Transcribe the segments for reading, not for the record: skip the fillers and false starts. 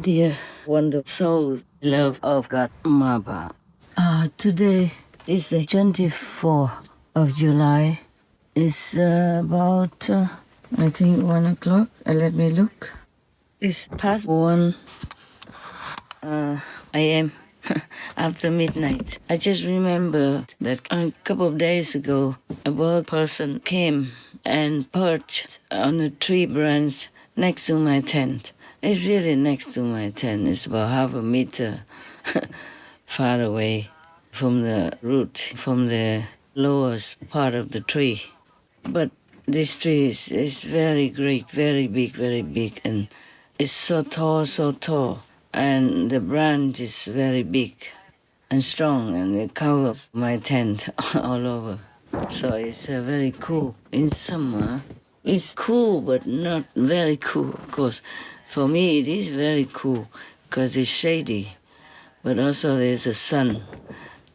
Dear wonderful souls, love of God, Maba. Today is the 24th of July. It's about, I think, 1 o'clock. Let me look. It's past 1 a.m. after midnight. I just remembered that a couple of days ago, a bird person came and perched on a tree branch next to my tent. It's really next to my tent. It's about half a meter far away from the root, from the lowest part of the tree. But this tree is very great, very big, and it's so tall, and the branch is very big and strong, and it covers my tent all over. So it's very cool. In summer, it's cool, but not very cool, of course. For me, it is very cool because it's shady, but also there's a sun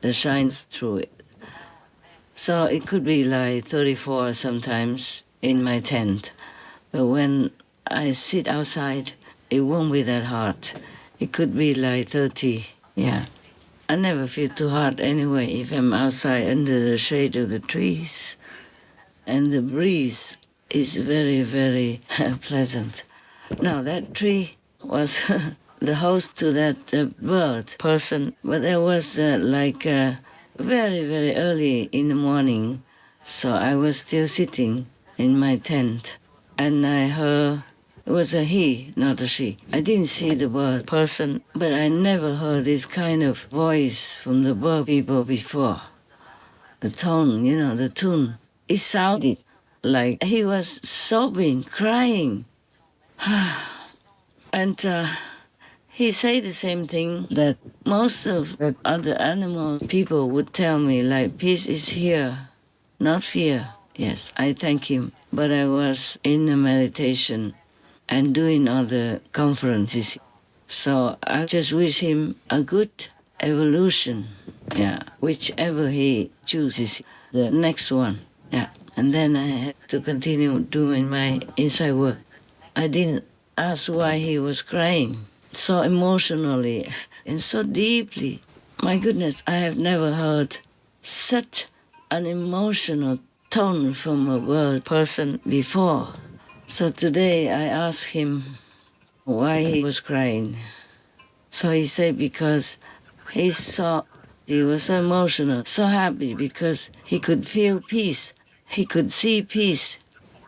that shines through it. So it could be like 34 sometimes in my tent. But when I sit outside, it won't be that hot. It could be like 30, yeah. I never feel too hot anyway if I'm outside under the shade of the trees. And the breeze is very, very pleasant. Now, that tree was the host to that bird person, but there was very early in the morning, so I was still sitting in my tent, and I heard, it was a he, not a she. I didn't see the bird person, but I never heard this kind of voice from the bird people before. The tone, the tune, it sounded like he was sobbing, crying. And he said the same thing that most of the other animal people would tell me, like, peace is here, not fear. Yes, I thank him. But I was in a meditation and doing other conferences. So I just wish him a good evolution, yeah, whichever he chooses, the next one, yeah. And then I had to continue doing my inside work. I didn't ask why he was crying so emotionally and so deeply. My goodness, I have never heard such an emotional tone from a bird person before. So today I asked him why he was crying. So he said because he was so emotional, so happy because he could feel peace. He could see peace.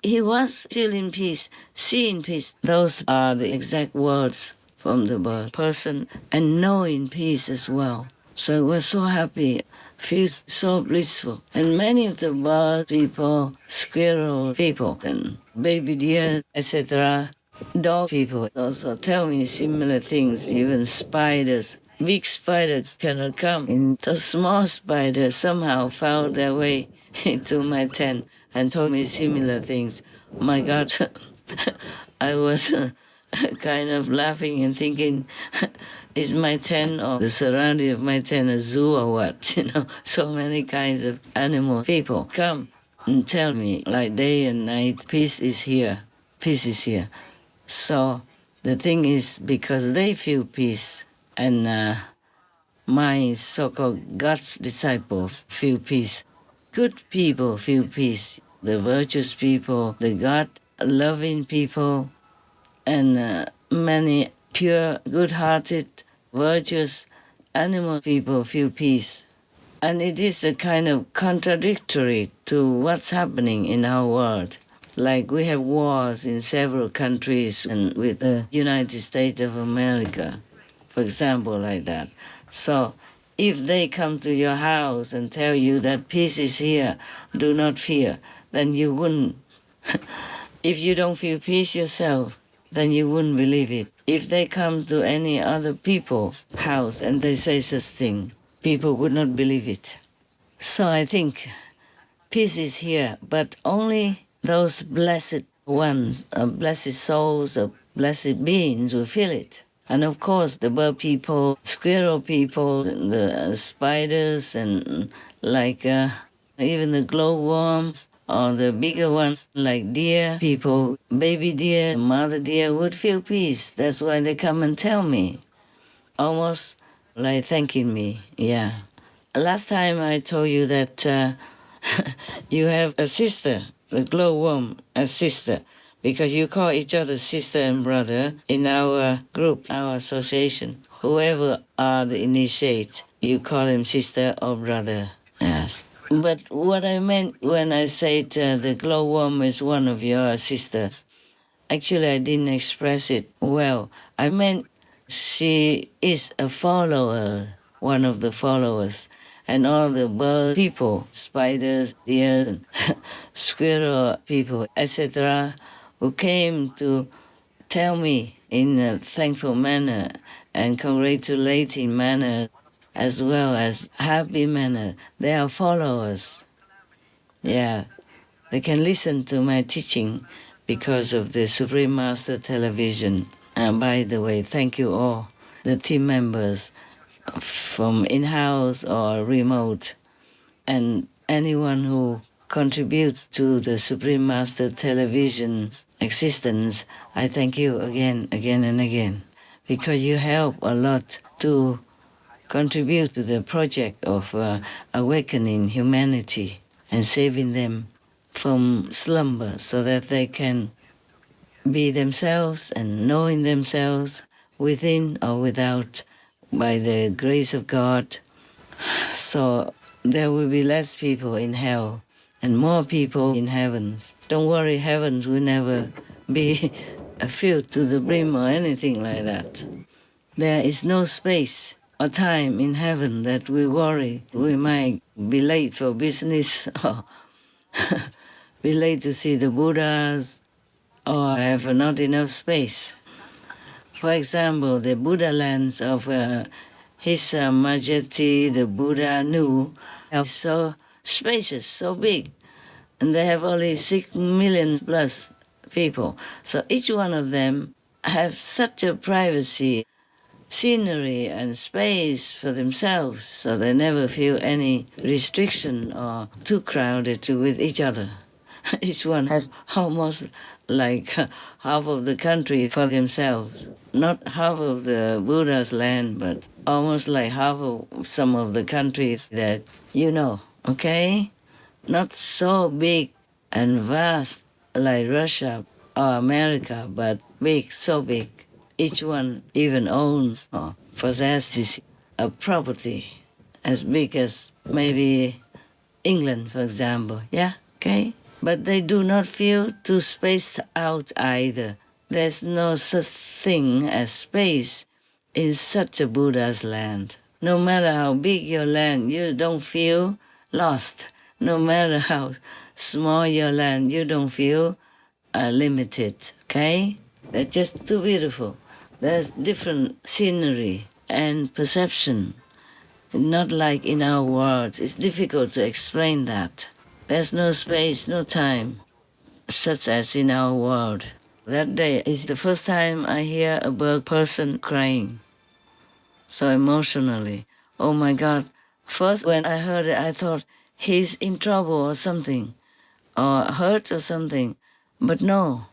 He was feeling peace, seeing peace. Those are the exact words from the bird person, and knowing peace as well. So I was so happy, feels so blissful. And many of the bird people, squirrel people, and baby deer, etc., dog people also tell me similar things, even spiders. Big spiders cannot come. And the small spiders somehow found their way into my tent and told me similar things. My God, I was kind of laughing and thinking, is my tent or the surrounding of my tent a zoo or what? So many kinds of animal people come and tell me, like day and night, peace is here, peace is here. So the thing is, because they feel peace, and my so-called God's disciples feel peace. Good people feel peace. The virtuous people, the God-loving people, and many pure, good-hearted, virtuous animal people feel peace. And it is a kind of contradictory to what's happening in our world. Like we have wars in several countries and with the United States of America, for example, like that. So if they come to your house and tell you that peace is here, do not fear, then you wouldn't. If you don't feel peace yourself, then you wouldn't believe it. If they come to any other people's house and they say such thing, people would not believe it. So I think peace is here, but only those blessed ones, blessed souls, blessed beings will feel it. And of course, the bird people, squirrel people, the spiders, and even the glowworms, or the bigger ones like deer people, baby deer, mother deer would feel peace. That's why they come and tell me, almost like thanking me. Yeah. Last time I told you that you have a sister, the glowworm, a sister, because you call each other sister and brother in our group, our association. Whoever are the initiate, you call him sister or brother. Yes. But what I meant when I said the glowworm is one of your sisters, actually I didn't express it well. I meant she is a follower, one of the followers. And all the bird people, spiders, deer, and squirrel people, etc., who came to tell me in a thankful manner and congratulating manner as well as happy manner. They are followers. Yeah, they can listen to my teaching because of the Supreme Master Television. And by the way, thank you all, the team members from in-house or remote, and anyone who contributes to the Supreme Master Television's existence. I thank you again and again, because you help a lot to contribute to the project of awakening humanity and saving them from slumber so that they can be themselves and knowing themselves within or without by the grace of God. So there will be less people in hell and more people in heavens. Don't worry, heavens will never be filled to the brim or anything like that. There is no space or time in heaven that we worry we might be late for business or be late to see the Buddhas or have not enough space. For example, the Buddha lands of His Majesty the Buddha Nu are so spacious, so big, and they have only 6 million plus people. So each one of them have such a privacy, scenery and space for themselves, so they never feel any restriction or too crowded with each other. Each one has almost like half of the country for themselves. Not half of the Buddha's land, but almost like half of some of the countries that you know, okay? Not so big and vast like Russia or America, but big, so big. Each one even owns or possesses a property as big as maybe England, for example. Yeah, okay? But they do not feel too spaced out either. There's no such thing as space in such a Buddha's land. No matter how big your land, you don't feel lost. No matter how small your land, you don't feel limited, okay? They're just too beautiful. There's different scenery and perception. Not like in our world. It's difficult to explain that. There's no space, no time, such as in our world. That day is the first time I hear a bird person crying so emotionally. Oh my God. First, when I heard it, I thought he's in trouble or something, or hurt or something. But no.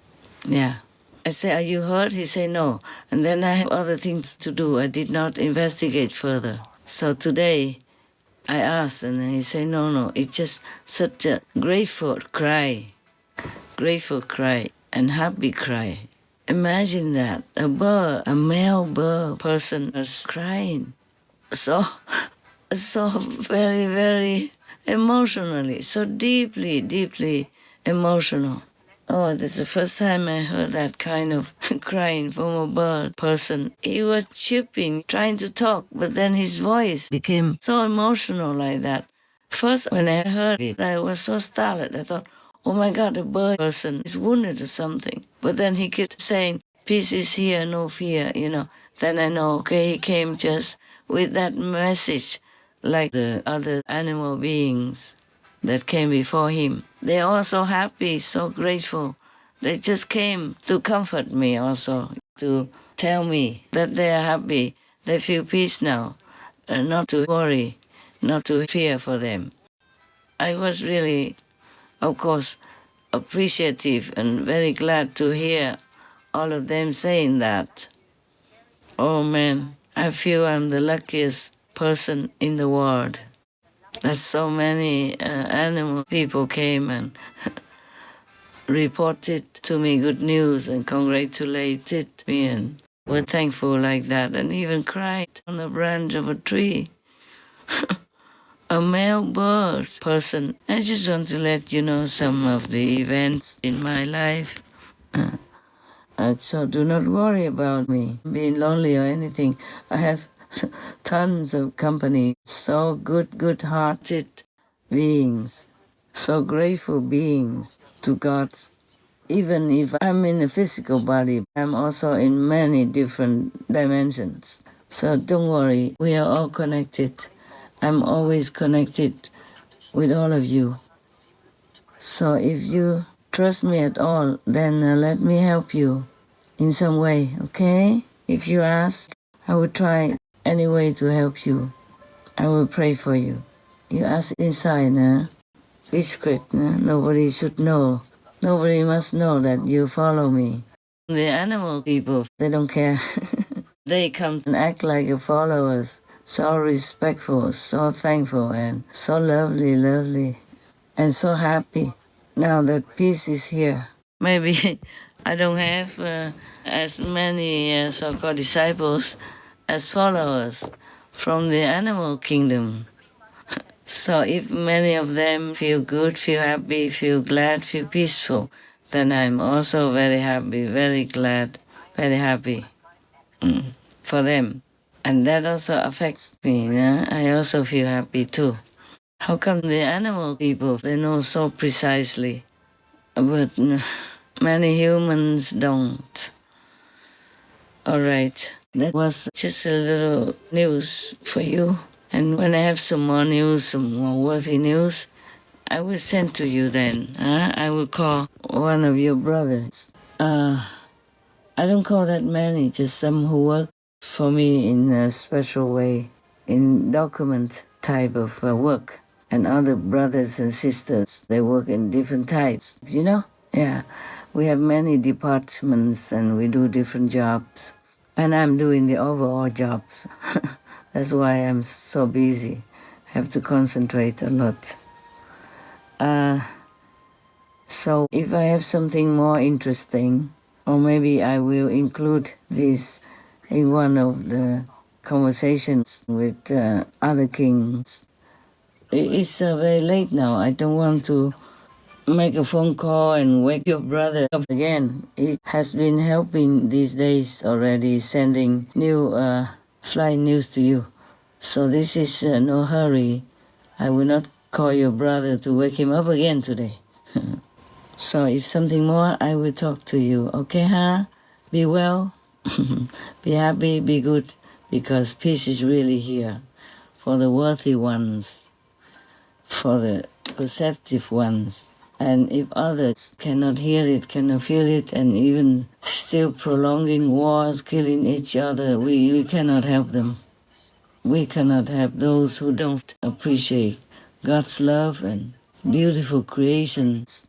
Yeah. I say, are you hurt? He say, no. And then I have other things to do. I did not investigate further. So today, I asked, and he said, no, it's just such a grateful cry, and happy cry. Imagine that, a bird, a male bird person is crying. So very, very emotionally, so deeply emotional. Oh, that's the first time I heard that kind of crying from a bird person. He was chirping, trying to talk, but then his voice became so emotional like that. First, when I heard it, I was so startled. I thought, oh my God, the bird person is wounded or something. But then he kept saying, peace is here, no fear, Then I know, okay, he came just with that message, like the other animal beings that came before him. They're all so happy, so grateful. They just came to comfort me also, to tell me that they are happy, they feel peace now, and not to worry, not to fear for them. I was really of course, appreciative and very glad to hear all of them saying that. Oh man, I feel I'm the luckiest person in the world. That so many animal people came and reported to me good news and congratulated me and were thankful like that and even cried on the branch of a tree. A male bird person. I just want to let you know some of the events in my life. So do not worry about me being lonely or anything. I have tons of company, so good-hearted beings, so grateful beings to God. Even if I'm in a physical body, I'm also in many different dimensions. So don't worry, we are all connected. I'm always connected with all of you. So if you trust me at all, then let me help you in some way, okay? If you ask, I will try any way to help you. I will pray for you. You ask inside, discreet, nobody should know. Nobody must know that you follow me. The animal people, they don't care. They come and act like your followers. So respectful, so thankful, and so lovely, and so happy. Now that peace is here. Maybe I don't have as many so-called disciples as followers from the animal kingdom. So if many of them feel good, feel happy, feel glad, feel peaceful, then I'm also very happy, very glad, very happy for them. And that also affects me. I also feel happy too. How come the animal people, they know so precisely, but many humans don't? All right, that was just a little news for you. And when I have some more news, some more worthy news, I will send to you then. I will call one of your brothers. I don't call that many, just some who work for me in a special way, in document type of work. And other brothers and sisters, they work in different types, you know? Yeah, we have many departments and we do different jobs. And I'm doing the overall jobs. That's why I'm so busy. I have to concentrate a lot. So if I have something more interesting, or maybe I will include this in one of the conversations with other kings. It's very late now. I don't want to make a phone call and wake your brother up again. He has been helping these days already, sending new flight news to you. So this is no hurry. I will not call your brother to wake him up again today. So if something more, I will talk to you. Okay, huh? Be well, be happy, be good, because peace is really here for the worthy ones, for the perceptive ones. And if others cannot hear it, cannot feel it, and even still prolonging wars, killing each other, we cannot help them. We cannot help those who don't appreciate God's love and beautiful creations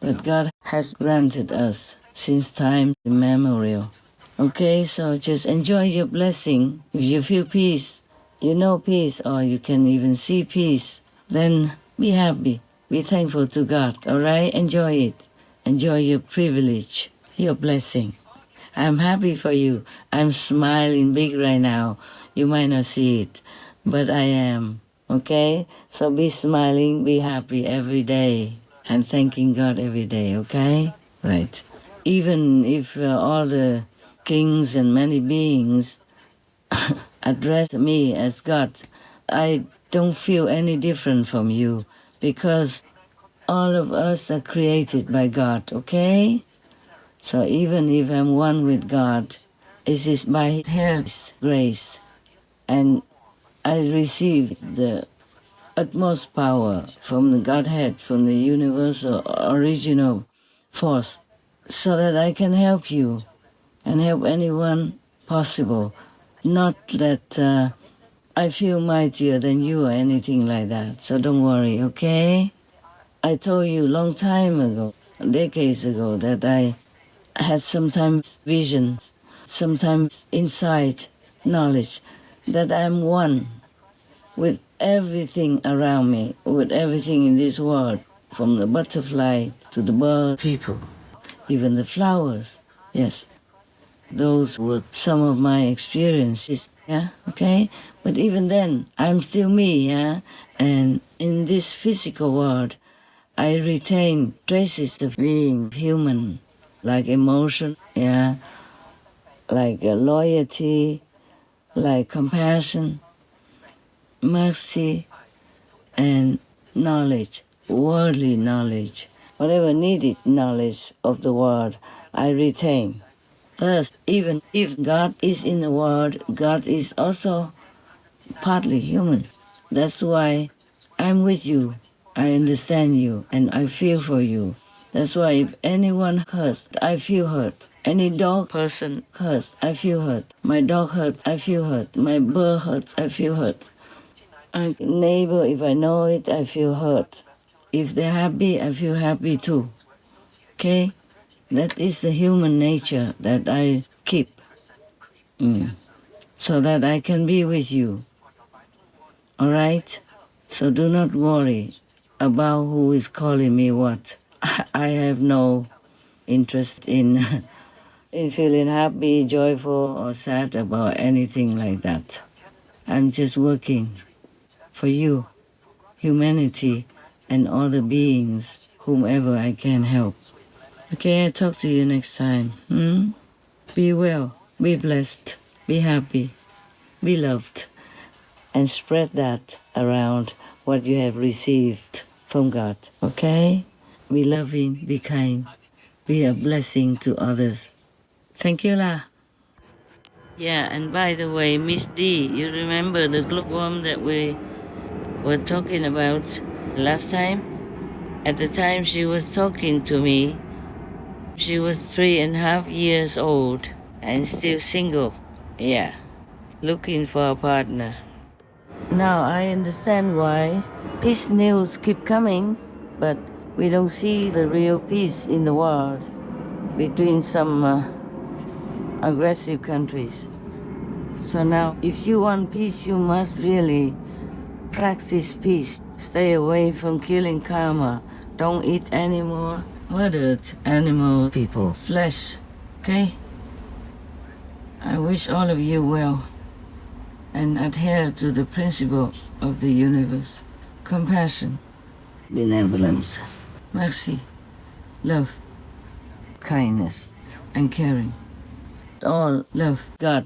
that God has granted us since time immemorial. Okay, so just enjoy your blessing. If you feel peace, you know peace, or you can even see peace, then be happy. Be thankful to God, all right? Enjoy it. Enjoy your privilege, your blessing. I'm happy for you. I'm smiling big right now. You might not see it, but I am, okay? So be smiling, be happy every day, and thanking God every day, okay? Right. Even if all the kings and many beings address me as God, I don't feel any different from you, because all of us are created by God, okay? So even if I'm one with God, it is by His grace. And I receive the utmost power from the Godhead, from the universal original force, so that I can help you and help anyone possible. Not that I feel mightier than you or anything like that. So don't worry, okay? I told you a long time ago, decades ago, that I had sometimes visions, sometimes insight, knowledge, that I'm one with everything around me, with everything in this world, from the butterfly to the bird people, even the flowers. Yes, those were some of my experiences, yeah, okay? But even then, I'm still me, yeah? And in this physical world, I retain traces of being human, like emotion, yeah, like loyalty, like compassion, mercy, and knowledge, worldly knowledge. Whatever needed knowledge of the world, I retain. Thus, even if God is in the world, God is also partly human. That's why I'm with you. I understand you and I feel for you. That's why if anyone hurts, I feel hurt. Any dog person hurts, I feel hurt. My dog hurts, I feel hurt. My bird hurts, I feel hurt. A neighbor, if I know it, I feel hurt. If they're happy, I feel happy too. Okay? That is the human nature that I keep. So that I can be with you. All right? So do not worry about who is calling me what. I have no interest in in feeling happy, joyful, or sad about anything like that. I'm just working for you, humanity, and all the beings, whomever I can help. Okay, I'll talk to you next time. Be well, be blessed, be happy, be loved, and spread that around what you have received from God. Okay? Be loving, be kind, be a blessing to others. Thank you, lah. Yeah, and by the way, Miss D, you remember the glowworm that we were talking about last time? At the time she was talking to me, she was 3.5 years old and still single. Yeah, looking for a partner. Now I understand why peace news keep coming, but we don't see the real peace in the world between some aggressive countries. So now, if you want peace, you must really practice peace. Stay away from killing karma. Don't eat any more murdered animal people, flesh. Okay? I wish all of you well and adhere to the principles of the universe. Compassion, benevolence, mercy, love, kindness, and caring. All love God